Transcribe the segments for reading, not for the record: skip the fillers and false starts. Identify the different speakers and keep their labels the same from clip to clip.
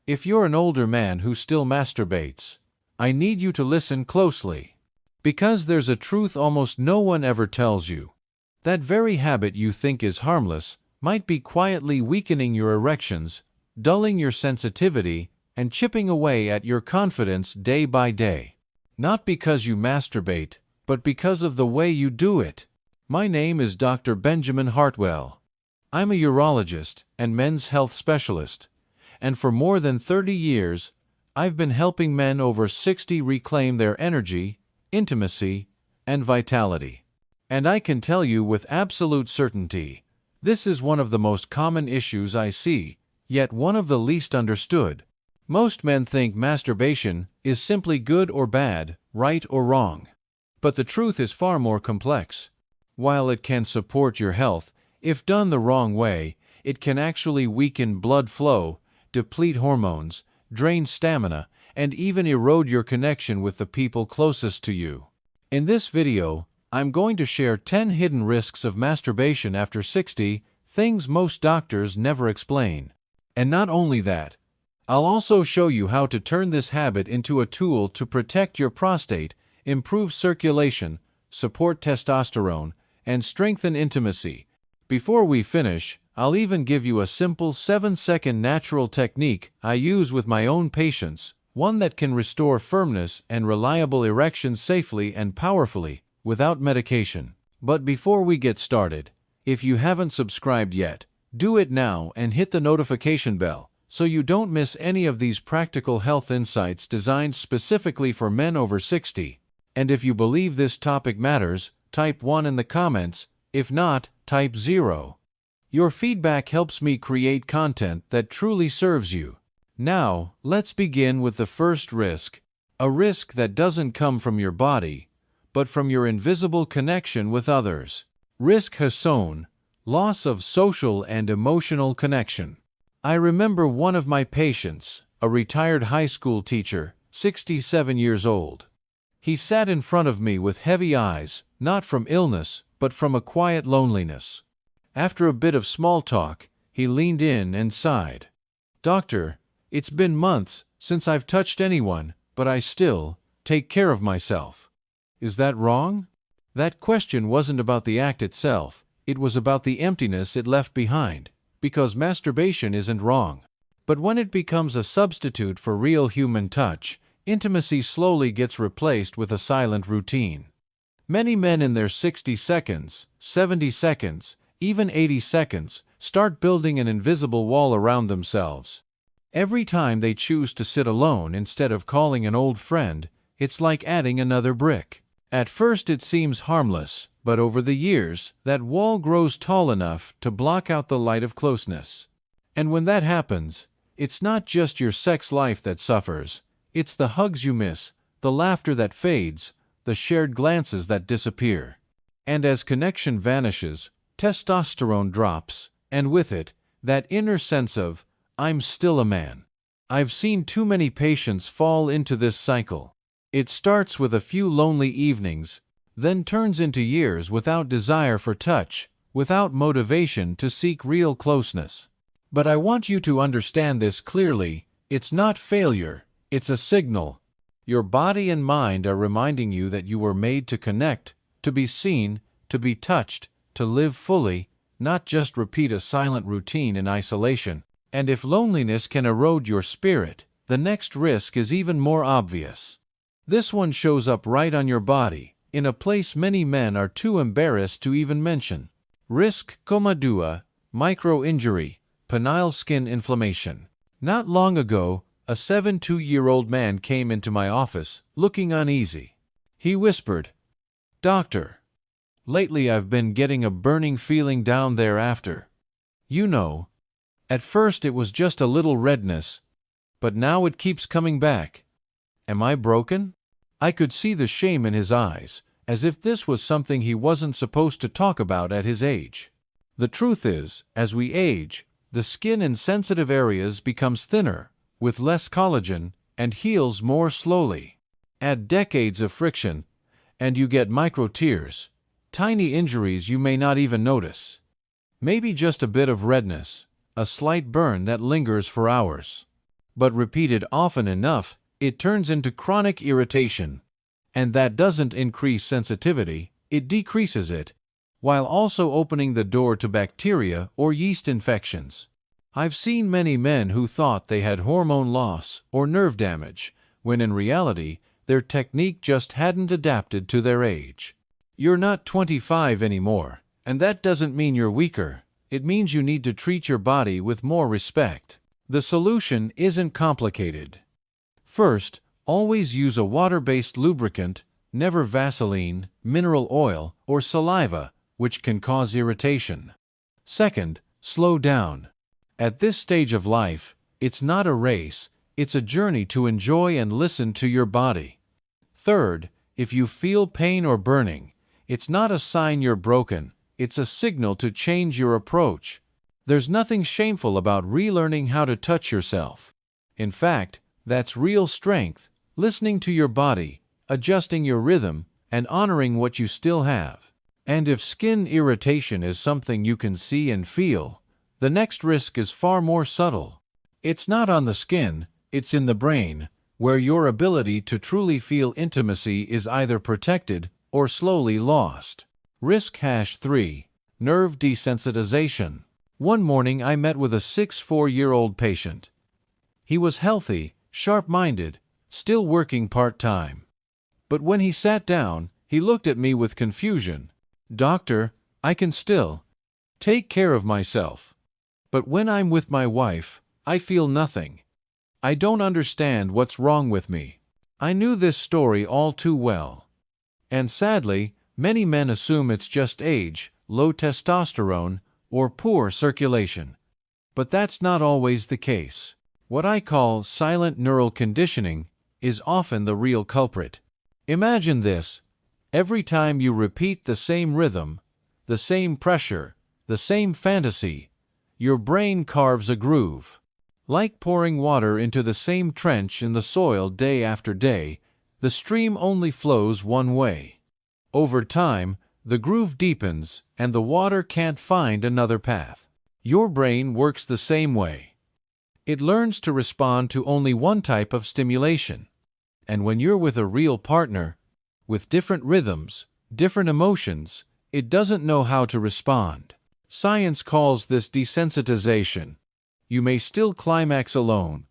Speaker 1: If you're an older man who still masturbates, I need you to listen closely. Because there's a truth almost no one ever tells you. That very habit you think is harmless might be quietly weakening your erections, dulling your sensitivity, and chipping away at your confidence day by day. Not because you masturbate, but because of the way you do it. My name is Dr. Benjamin Hartwell. I'm a urologist and men's health specialist, and for more than 30 years, I've been helping men over 60 reclaim their energy, intimacy, and vitality. And I can tell you with absolute certainty, this is one of the most common issues I see, yet one of the least understood. Most men think masturbation is simply good or bad, right or wrong. But the truth is far more complex. While it can support your health, if done the wrong way, it can actually weaken blood flow, deplete hormones, drain stamina, and even erode your connection with the people closest to you. In this video, I'm going to share 10 hidden risks of masturbation after 60, things most doctors never explain. And not only that, I'll also show you how to turn this habit into a tool to protect your prostate, improve circulation, support testosterone, and strengthen intimacy. Before we finish, I'll even give you a simple 7-second natural technique I use with my own patients, one that can restore firmness and reliable erections safely and powerfully, without medication. But before we get started, if you haven't subscribed yet, do it now and hit the notification bell, so you don't miss any of these practical health insights designed specifically for men over 60. And if you believe this topic matters, type 1 in the comments. If not, type 0. Your feedback helps me create content that truly serves you. Now, let's begin with the first risk. A risk that doesn't come from your body, but from your invisible connection with others. Risk Hasson, loss of social and emotional connection. I remember one of my patients, a retired high school teacher, 67 years old. He sat in front of me with heavy eyes, not from illness, but from a quiet loneliness. After a bit of small talk, he leaned in and sighed. "Doctor, it's been months since I've touched anyone, but I still take care of myself. Is that wrong?" That question wasn't about the act itself, it was about the emptiness it left behind. Because masturbation isn't wrong. But when it becomes a substitute for real human touch, intimacy slowly gets replaced with a silent routine. Many men in their 60 seconds, 70 seconds, even 80 seconds, start building an invisible wall around themselves. Every time they choose to sit alone instead of calling an old friend, it's like adding another brick. At first it seems harmless, but over the years, that wall grows tall enough to block out the light of closeness. And when that happens, it's not just your sex life that suffers, it's the hugs you miss, the laughter that fades, the shared glances that disappear. And as connection vanishes, testosterone drops, and with it, that inner sense of, "I'm still a man." I've seen too many patients fall into this cycle. It starts with a few lonely evenings, then turns into years without desire for touch, without motivation to seek real closeness. But I want you to understand this clearly, it's not failure, it's a signal. Your body and mind are reminding you that you were made to connect, to be seen, to be touched, to live fully, not just repeat a silent routine in isolation. And if loneliness can erode your spirit, the next risk is even more obvious. This one shows up right on your body, in a place many men are too embarrassed to even mention. Risk coma 2, micro-injury, penile skin inflammation. Not long ago, a 72-year-old man came into my office, looking uneasy. He whispered, "Doctor, lately I've been getting a burning feeling down there after. You know, at first it was just a little redness, but now it keeps coming back. Am I broken?" I could see the shame in his eyes, as if this was something he wasn't supposed to talk about at his age. The truth is, as we age, the skin in sensitive areas becomes thinner, with less collagen, and heals more slowly. Add decades of friction, and you get micro tears, tiny injuries you may not even notice. Maybe just a bit of redness, a slight burn that lingers for hours. But repeated often enough, it turns into chronic irritation. And that doesn't increase sensitivity, it decreases it, while also opening the door to bacteria or yeast infections. I've seen many men who thought they had hormone loss or nerve damage, when in reality, their technique just hadn't adapted to their age. You're not 25 anymore, and that doesn't mean you're weaker. It means you need to treat your body with more respect. The solution isn't complicated. First, always use a water-based lubricant, never Vaseline, mineral oil, or saliva, which can cause irritation. Second, slow down. At this stage of life, it's not a race, it's a journey to enjoy and listen to your body. Third, if you feel pain or burning, it's not a sign you're broken, it's a signal to change your approach. There's nothing shameful about relearning how to touch yourself. In fact, that's real strength, listening to your body, adjusting your rhythm, and honoring what you still have. And if skin irritation is something you can see and feel, the next risk is far more subtle. It's not on the skin, it's in the brain, where your ability to truly feel intimacy is either protected or slowly lost. Risk #3. Nerve desensitization. One morning I met with a 64-year-old patient. He was healthy, sharp-minded, still working part-time. But when he sat down, he looked at me with confusion. "Doctor, I can still take care of myself. But when I'm with my wife, I feel nothing. I don't understand what's wrong with me." I knew this story all too well. And sadly, many men assume it's just age, low testosterone, or poor circulation. But that's not always the case. What I call silent neural conditioning is often the real culprit. Imagine this. Every time you repeat the same rhythm, the same pressure, the same fantasy, your brain carves a groove. Like pouring water into the same trench in the soil day after day, the stream only flows one way. Over time, the groove deepens and the water can't find another path. Your brain works the same way. It learns to respond to only one type of stimulation. And when you're with a real partner, with different rhythms, different emotions, it doesn't know how to respond. Science calls this desensitization. You may still climax alone,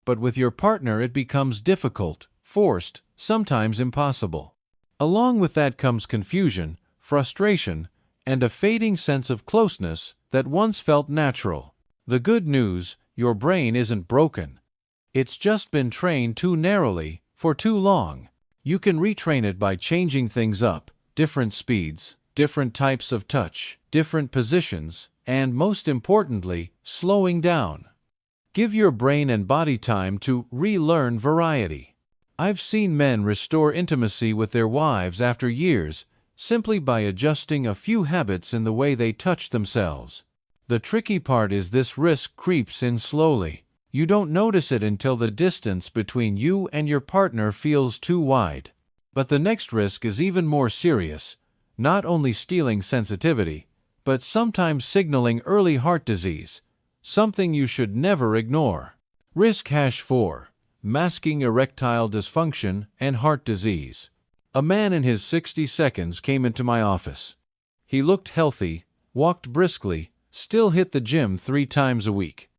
Speaker 1: but with your partner it becomes difficult, forced, sometimes impossible. Along with that comes confusion, frustration, and a fading sense of closeness that once felt natural. The good news, your brain isn't broken. It's just been trained too narrowly, for too long. You can retrain it by changing things up, different speeds, different types of touch, different positions, and most importantly, slowing down. Give your brain and body time to relearn variety. I've seen men restore intimacy with their wives after years, simply by adjusting a few habits in the way they touch themselves. The tricky part is this risk creeps in slowly. You don't notice it until the distance between you and your partner feels too wide. But the next risk is even more serious, not only stealing sensitivity, but sometimes signaling early heart disease, something you should never ignore. Risk #4. Masking erectile dysfunction and heart disease. A man in his 60s came into my office. He looked healthy, walked briskly, still hit the gym 3 times a week.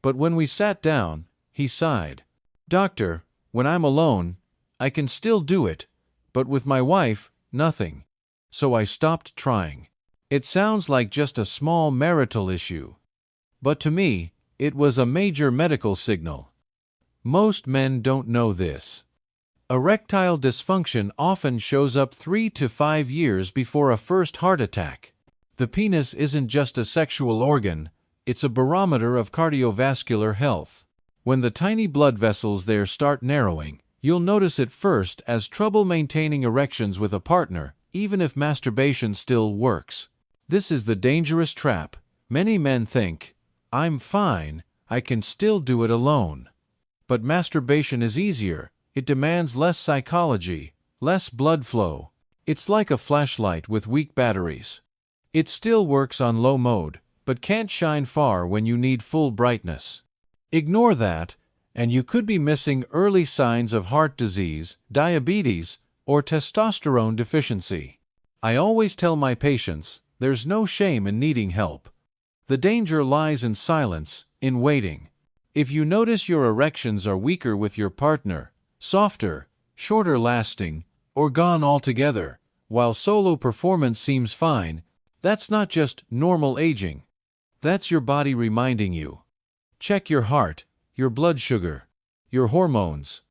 Speaker 1: But when we sat down, he sighed. "Doctor, when I'm alone, I can still do it, but with my wife, nothing." So I stopped trying. It sounds like just a small marital issue. But to me, it was a major medical signal. Most men don't know this. Erectile dysfunction often shows up 3 to 5 years before a first heart attack. The penis isn't just a sexual organ, it's a barometer of cardiovascular health. When the tiny blood vessels there start narrowing, you'll notice it first as trouble maintaining erections with a partner, even if masturbation still works. This is the dangerous trap. Many men think, "I'm fine, I can still do it alone." But masturbation is easier. It demands less psychology, less blood flow. It's like a flashlight with weak batteries. It still works on low mode, but can't shine far when you need full brightness. Ignore that, and you could be missing early signs of heart disease, diabetes, or testosterone deficiency. I always tell my patients, there's no shame in needing help. The danger lies in silence, in waiting. If you notice your erections are weaker with your partner, softer, shorter lasting, or gone altogether, while solo performance seems fine, that's not just normal aging. That's your body reminding you. Check your heart, your blood sugar, your hormones.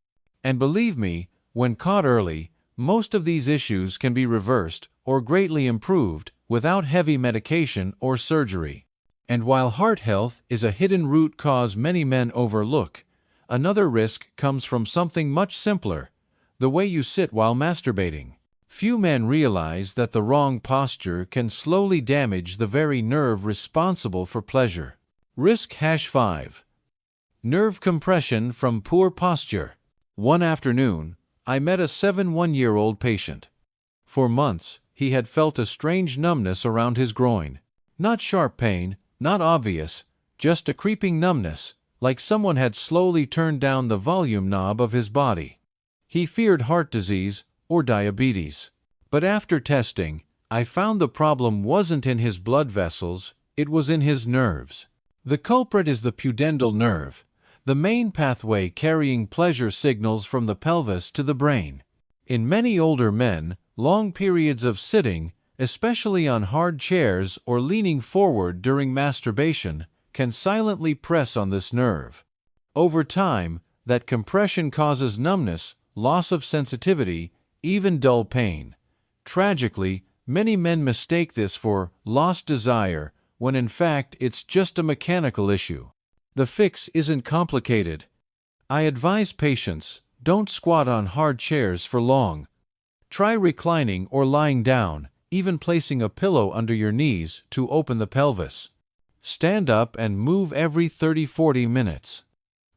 Speaker 1: And believe me, when caught early, most of these issues can be reversed or greatly improved without heavy medication or surgery. And while heart health is a hidden root cause many men overlook, another risk comes from something much simpler: the way you sit while masturbating. Few men realize that the wrong posture can slowly damage the very nerve responsible for pleasure. Risk #5. Nerve compression from poor posture. One afternoon, I met a 71-year-old patient. For months, he had felt a strange numbness around his groin. Not sharp pain, not obvious, just a creeping numbness, like someone had slowly turned down the volume knob of his body. He feared heart disease or diabetes. But after testing, I found the problem wasn't in his blood vessels, it was in his nerves. The culprit is the pudendal nerve, the main pathway carrying pleasure signals from the pelvis to the brain. In many older men, long periods of sitting, especially on hard chairs or leaning forward during masturbation, can silently press on this nerve. Over time, that compression causes numbness, loss of sensitivity, even dull pain. Tragically, many men mistake this for lost desire, when in fact it's just a mechanical issue. The fix isn't complicated. I advise patients, don't squat on hard chairs for long. Try reclining or lying down, even placing a pillow under your knees to open the pelvis. Stand up and move every 30-40 minutes.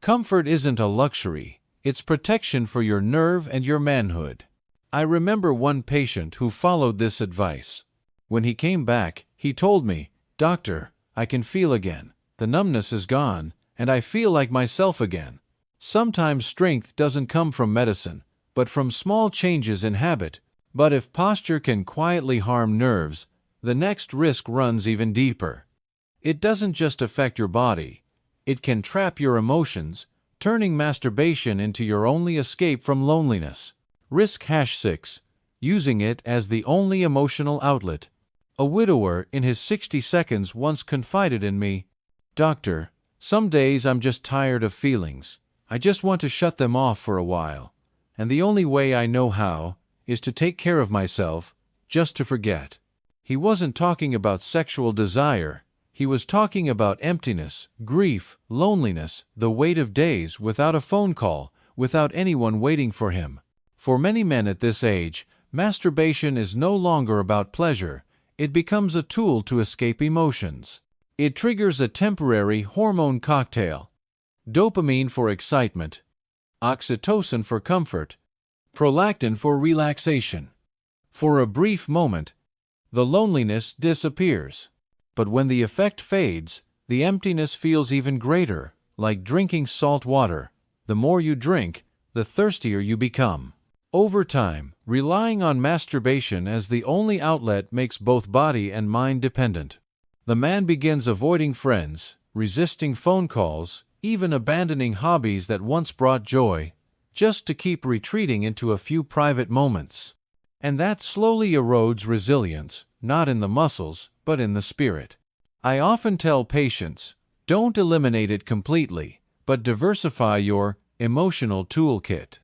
Speaker 1: Comfort isn't a luxury, it's protection for your nerve and your manhood. I remember one patient who followed this advice. When he came back, he told me, "Doctor, I can feel again. The numbness is gone, and I feel like myself again." Sometimes strength doesn't come from medicine, but from small changes in habit. But if posture can quietly harm nerves, the next risk runs even deeper. It doesn't just affect your body. It can trap your emotions, turning masturbation into your only escape from loneliness. Risk #6. Using it as the only emotional outlet. A widower in his 60 seconds once confided in me, "Doctor, some days I'm just tired of feelings. I just want to shut them off for a while. And the only way I know how is to take care of myself, just to forget." He wasn't talking about sexual desire. He was talking about emptiness, grief, loneliness, the weight of days without a phone call, without anyone waiting for him. For many men at this age, masturbation is no longer about pleasure. It becomes a tool to escape emotions. It triggers a temporary hormone cocktail. Dopamine for excitement, oxytocin for comfort, prolactin for relaxation. For a brief moment, the loneliness disappears. But when the effect fades, the emptiness feels even greater, like drinking salt water. The more you drink, the thirstier you become. Over time, relying on masturbation as the only outlet makes both body and mind dependent. The man begins avoiding friends, resisting phone calls, even abandoning hobbies that once brought joy, just to keep retreating into a few private moments. And that slowly erodes resilience, not in the muscles, but in the spirit. I often tell patients, don't eliminate it completely, but diversify your emotional toolkit.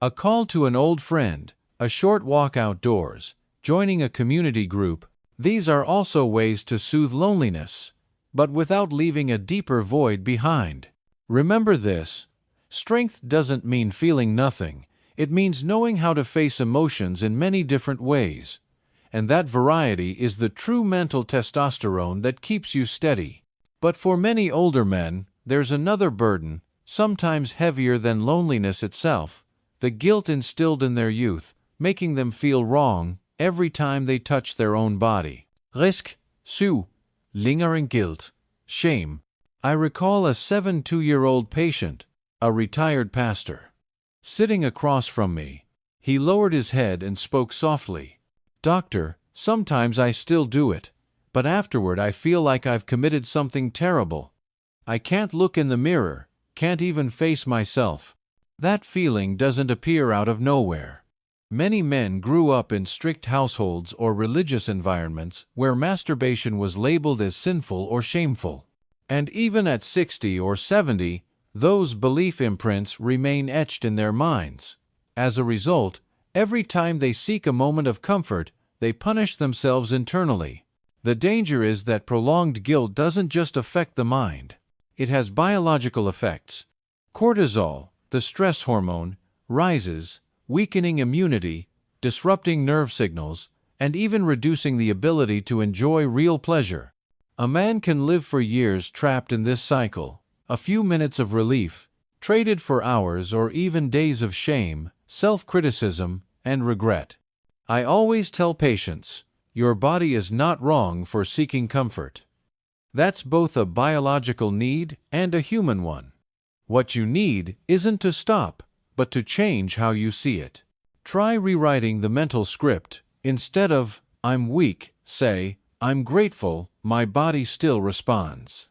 Speaker 1: A call to an old friend, a short walk outdoors, joining a community group, these are also ways to soothe loneliness, but without leaving a deeper void behind. Remember this: strength doesn't mean feeling nothing, it means knowing how to face emotions in many different ways. And that variety is the true mental testosterone that keeps you steady. But for many older men, there's another burden, sometimes heavier than loneliness itself: the guilt instilled in their youth, making them feel wrong every time they touch their own body. Risk #7. Lingering guilt, shame. I recall a 72-year-old patient a retired pastor. Sitting across from me, he lowered his head and spoke softly. "Doctor, sometimes I still do it, but afterward I feel like I've committed something terrible. I can't look in the mirror, can't even face myself. That feeling doesn't appear out of nowhere." Many men grew up in strict households or religious environments where masturbation was labeled as sinful or shameful. And even at 60 or 70, those belief imprints remain etched in their minds. As a result, every time they seek a moment of comfort, they punish themselves internally. The danger is that prolonged guilt doesn't just affect the mind. It has biological effects. Cortisol, the stress hormone, rises, weakening immunity, disrupting nerve signals, and even reducing the ability to enjoy real pleasure. A man can live for years trapped in this cycle. A few minutes of relief, traded for hours or even days of shame, self-criticism, and regret. I always tell patients, your body is not wrong for seeking comfort. That's both a biological need and a human one. What you need isn't to stop, but to change how you see it. Try rewriting the mental script. Instead of, "I'm weak," say, "I'm grateful, my body still responds."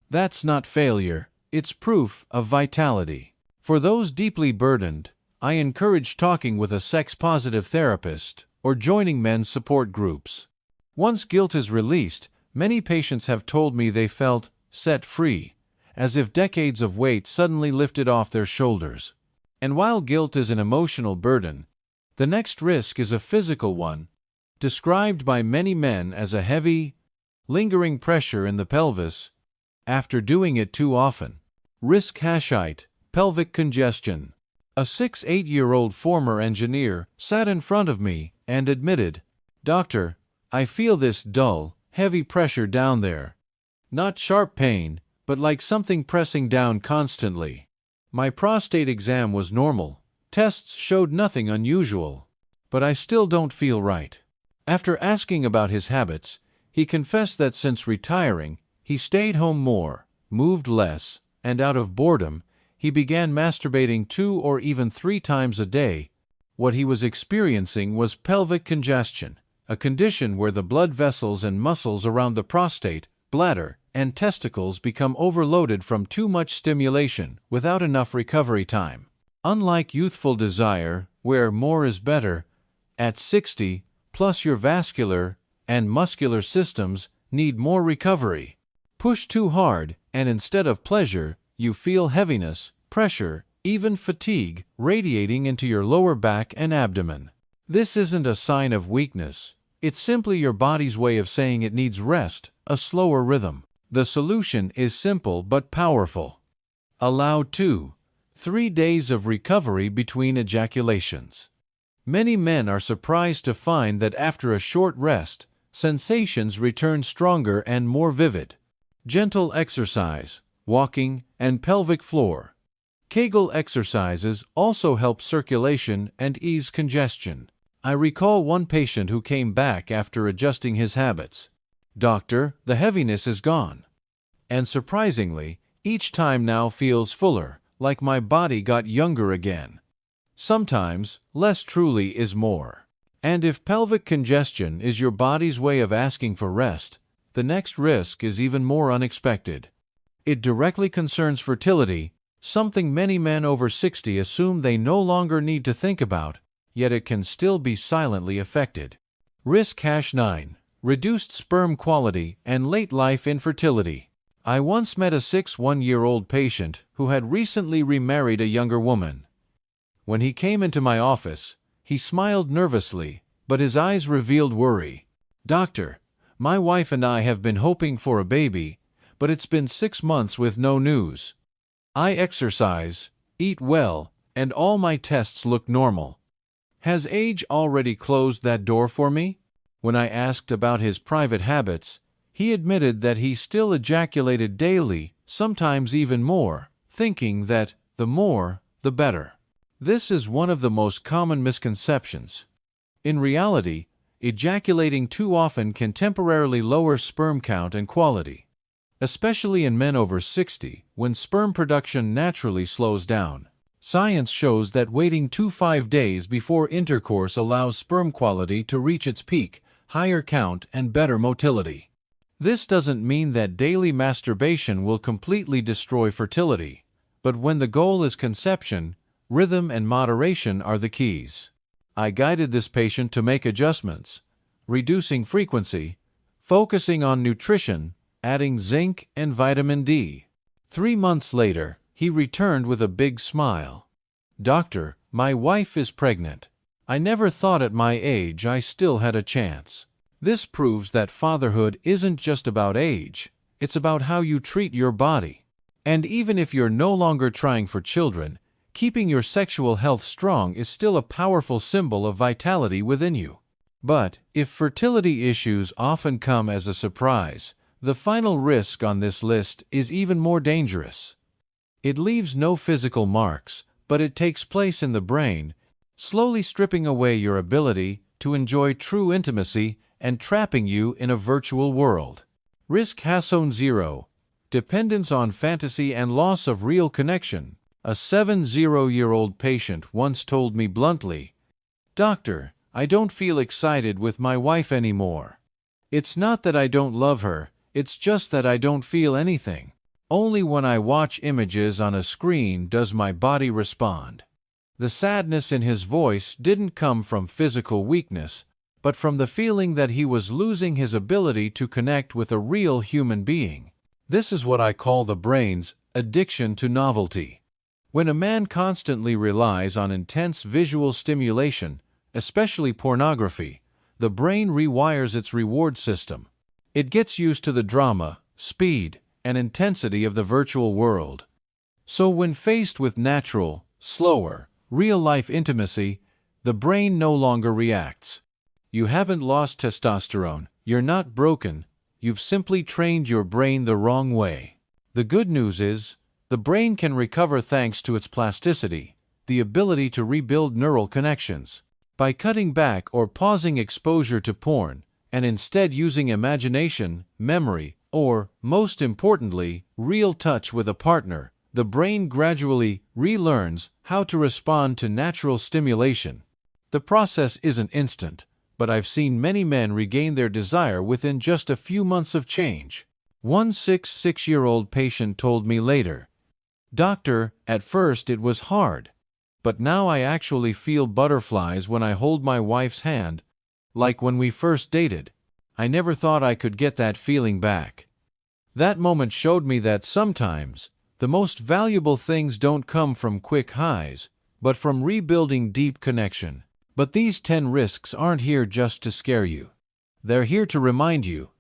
Speaker 1: That's not failure, it's proof of vitality. For those deeply burdened, I encourage talking with a sex-positive therapist or joining men's support groups. Once guilt is released, many patients have told me they felt set free, as if decades of weight suddenly lifted off their shoulders. And while guilt is an emotional burden, the next risk is a physical one, described by many men as a heavy, lingering pressure in the pelvis after doing it too often. Risk Hashite, pelvic congestion. A 68-year-old former engineer sat in front of me and admitted, "Doctor, I feel this dull, heavy pressure down there. Not sharp pain, but like something pressing down constantly. My prostate exam was normal. Tests showed nothing unusual. But I still don't feel right." After asking about his habits, he confessed that since retiring, he stayed home more, moved less, and out of boredom, he began masturbating 2 or even 3 times a day. What he was experiencing was pelvic congestion, a condition where the blood vessels and muscles around the prostate, bladder, and testicles become overloaded from too much stimulation without enough recovery time. Unlike youthful desire, where more is better, at 60, plus your vascular and muscular systems need more recovery. Push too hard, and instead of pleasure, you feel heaviness, pressure, even fatigue radiating into your lower back and abdomen. This isn't a sign of weakness. It's simply your body's way of saying it needs rest, a slower rhythm. The solution is simple but powerful. Allow 2-3 days of recovery between ejaculations. Many men are surprised to find that after a short rest, sensations return stronger and more vivid. Gentle exercise, walking, and pelvic floor. Kegel exercises also help circulation and ease congestion. I recall one patient who came back after adjusting his habits. "Doctor, the heaviness is gone. And surprisingly, each time now feels fuller, like my body got younger again." Sometimes, less truly is more. And if pelvic congestion is your body's way of asking for rest, the next risk is even more unexpected. It directly concerns fertility, something many men over 60 assume they no longer need to think about, yet it can still be silently affected. Risk #9. Reduced sperm quality and late-life infertility. I once met a 61-year-old patient who had recently remarried a younger woman. When he came into my office, he smiled nervously, but his eyes revealed worry. "Doctor, my wife and I have been hoping for a baby, but it's been 6 months with no news. I exercise, eat well, and all my tests look normal. Has age already closed that door for me?" When I asked about his private habits, he admitted that he still ejaculated daily, sometimes even more, thinking that the more, the better. This is one of the most common misconceptions. In reality, ejaculating too often can temporarily lower sperm count and quality. especially in men over 60, when sperm production naturally slows down. Science shows that waiting 2 to 5 days before intercourse allows sperm quality to reach its peak, higher count, and better motility. This doesn't mean that daily masturbation will completely destroy fertility, but when the goal is conception, rhythm and moderation are the keys. I guided this patient to make adjustments, reducing frequency, focusing on nutrition, adding zinc and vitamin D. 3 months later, he returned with a big smile. "Doctor, my wife is pregnant. I never thought at my age I still had a chance." This proves that fatherhood isn't just about age, it's about how you treat your body. And even if you're no longer trying for children, keeping your sexual health strong is still a powerful symbol of vitality within you. But if fertility issues often come as a surprise, the final risk on this list is even more dangerous. It leaves no physical marks, but it takes place in the brain, slowly stripping away your ability to enjoy true intimacy and trapping you in a virtual world. Risk Hasson 0. Dependence on fantasy and loss of real connection. A 70-year-old patient once told me bluntly, "Doctor, I don't feel excited with my wife anymore. It's not that I don't love her, it's just that I don't feel anything. Only when I watch images on a screen does my body respond." The sadness in his voice didn't come from physical weakness, but from the feeling that he was losing his ability to connect with a real human being. This is what I call the brain's addiction to novelty. When a man constantly relies on intense visual stimulation, especially pornography, the brain rewires its reward system. It gets used to the drama, speed, and intensity of the virtual world. So when faced with natural, slower, real-life intimacy, the brain no longer reacts. You haven't lost testosterone, you're not broken, you've simply trained your brain the wrong way. The good news is, the brain can recover thanks to its plasticity, the ability to rebuild neural connections. By cutting back or pausing exposure to porn, and instead using imagination, memory, or, most importantly, real touch with a partner, the brain gradually relearns how to respond to natural stimulation. The process isn't instant, but I've seen many men regain their desire within just a few months of change. One 66-year-old patient told me later, "Doctor, at first it was hard, but now I actually feel butterflies when I hold my wife's hand, like when we first dated. I never thought I could get that feeling back." That moment showed me that sometimes, the most valuable things don't come from quick highs, but from rebuilding deep connection. But these 10 risks aren't here just to scare you. They're here to remind you.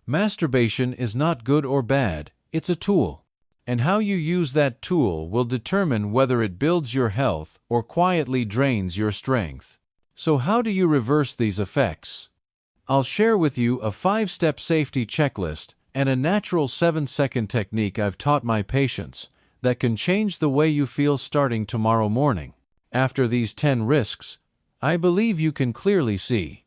Speaker 1: Masturbation is not good or bad, it's a tool. And how you use that tool will determine whether it builds your health or quietly drains your strength. So how do you reverse these effects? I'll share with you a 5-step safety checklist and a natural 7-second technique I've taught my patients that can change the way you feel starting tomorrow morning. After these 10 risks, I believe you can clearly see.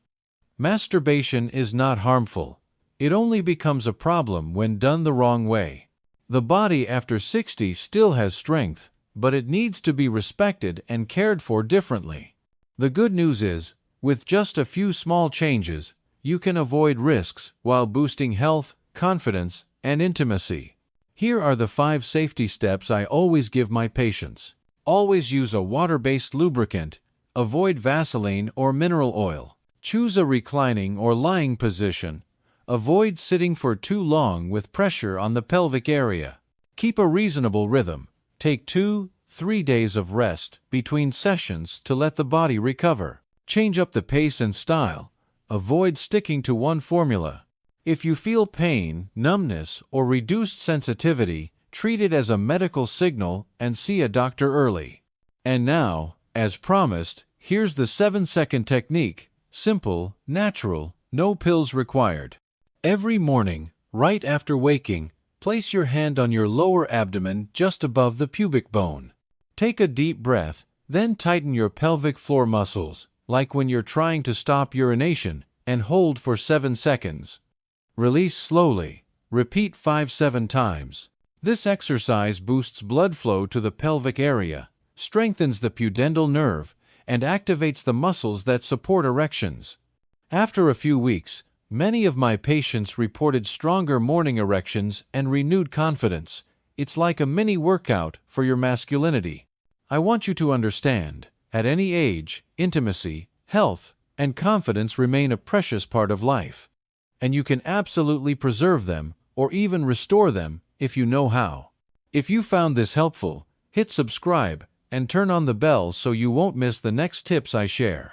Speaker 1: Masturbation is not harmful. It only becomes a problem when done the wrong way. The body after 60 still has strength, but it needs to be respected and cared for differently. The good news is, with just a few small changes, you can avoid risks while boosting health, confidence, and intimacy. Here are the 5 safety steps I always give my patients. Always use a water-based lubricant. Avoid Vaseline or mineral oil. Choose a reclining or lying position. Avoid sitting for too long with pressure on the pelvic area. Keep a reasonable rhythm. Take 2 to 3 days of rest between sessions to let the body recover. Change up the pace and style. Avoid sticking to one formula. If you feel pain, numbness, or reduced sensitivity, treat it as a medical signal and see a doctor early. And now, as promised, here's the 7-second technique. Simple, natural, no pills required. Every morning, right after waking, place your hand on your lower abdomen just above the pubic bone. Take a deep breath, then tighten your pelvic floor muscles, like when you're trying to stop urination, and hold for 7 seconds. Release slowly, Repeat 5-7 times. This exercise boosts blood flow to the pelvic area, strengthens the pudendal nerve, and activates the muscles that support erections. After a few weeks, many of my patients reported stronger morning erections and renewed confidence. It's like a mini workout for your masculinity. I want you to understand, at any age, intimacy, health, and confidence remain a precious part of life. And you can absolutely preserve them, or even restore them, if you know how. If you found this helpful, hit subscribe and turn on the bell so you won't miss the next tips I share.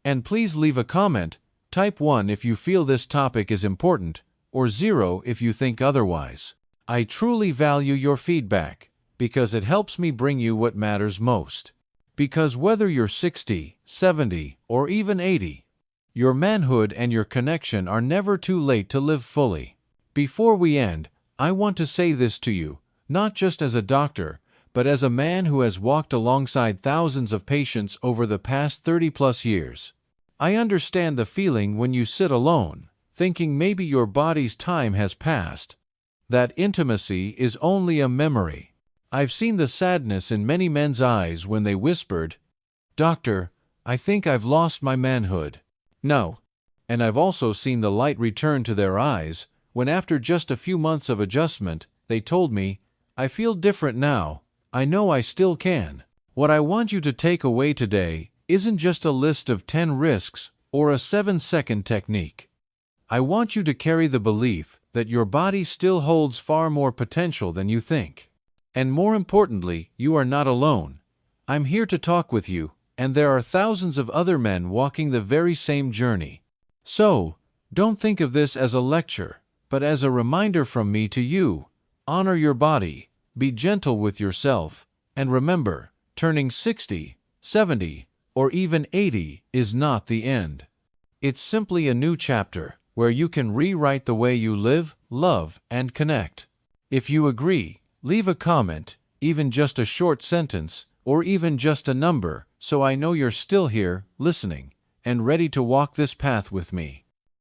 Speaker 1: And please leave a comment, type 1 if you feel this topic is important, or 0 if you think otherwise. I truly value your feedback, because it helps me bring you what matters most. Because whether you're 60, 70, or even 80, your manhood and your connection are never too late to live fully. Before we end, I want to say this to you, not just as a doctor, but as a man who has walked alongside thousands of patients over the past 30+ years. I understand the feeling when you sit alone, thinking maybe your body's time has passed. That intimacy is only a memory. I've seen the sadness in many men's eyes when they whispered, "Doctor, I think I've lost my manhood." No. And I've also seen the light return to their eyes when after just a few months of adjustment, they told me, "I feel different now. I know I still can." What I want you to take away today isn't just a list of 10 risks or a 7-second technique. I want you to carry the belief that your body still holds far more potential than you think. And more importantly, you are not alone. I'm here to talk with you, and there are thousands of other men walking the very same journey. So, don't think of this as a lecture, but as a reminder from me to you. Honor your body, be gentle with yourself, and remember, turning 60, 70, or even 80 is not the end. It's simply a new chapter where you can rewrite the way you live, love, and connect. If you agree, leave a comment, even just a short sentence, or even just a number, so I know you're still here, listening, and ready to walk this path with me.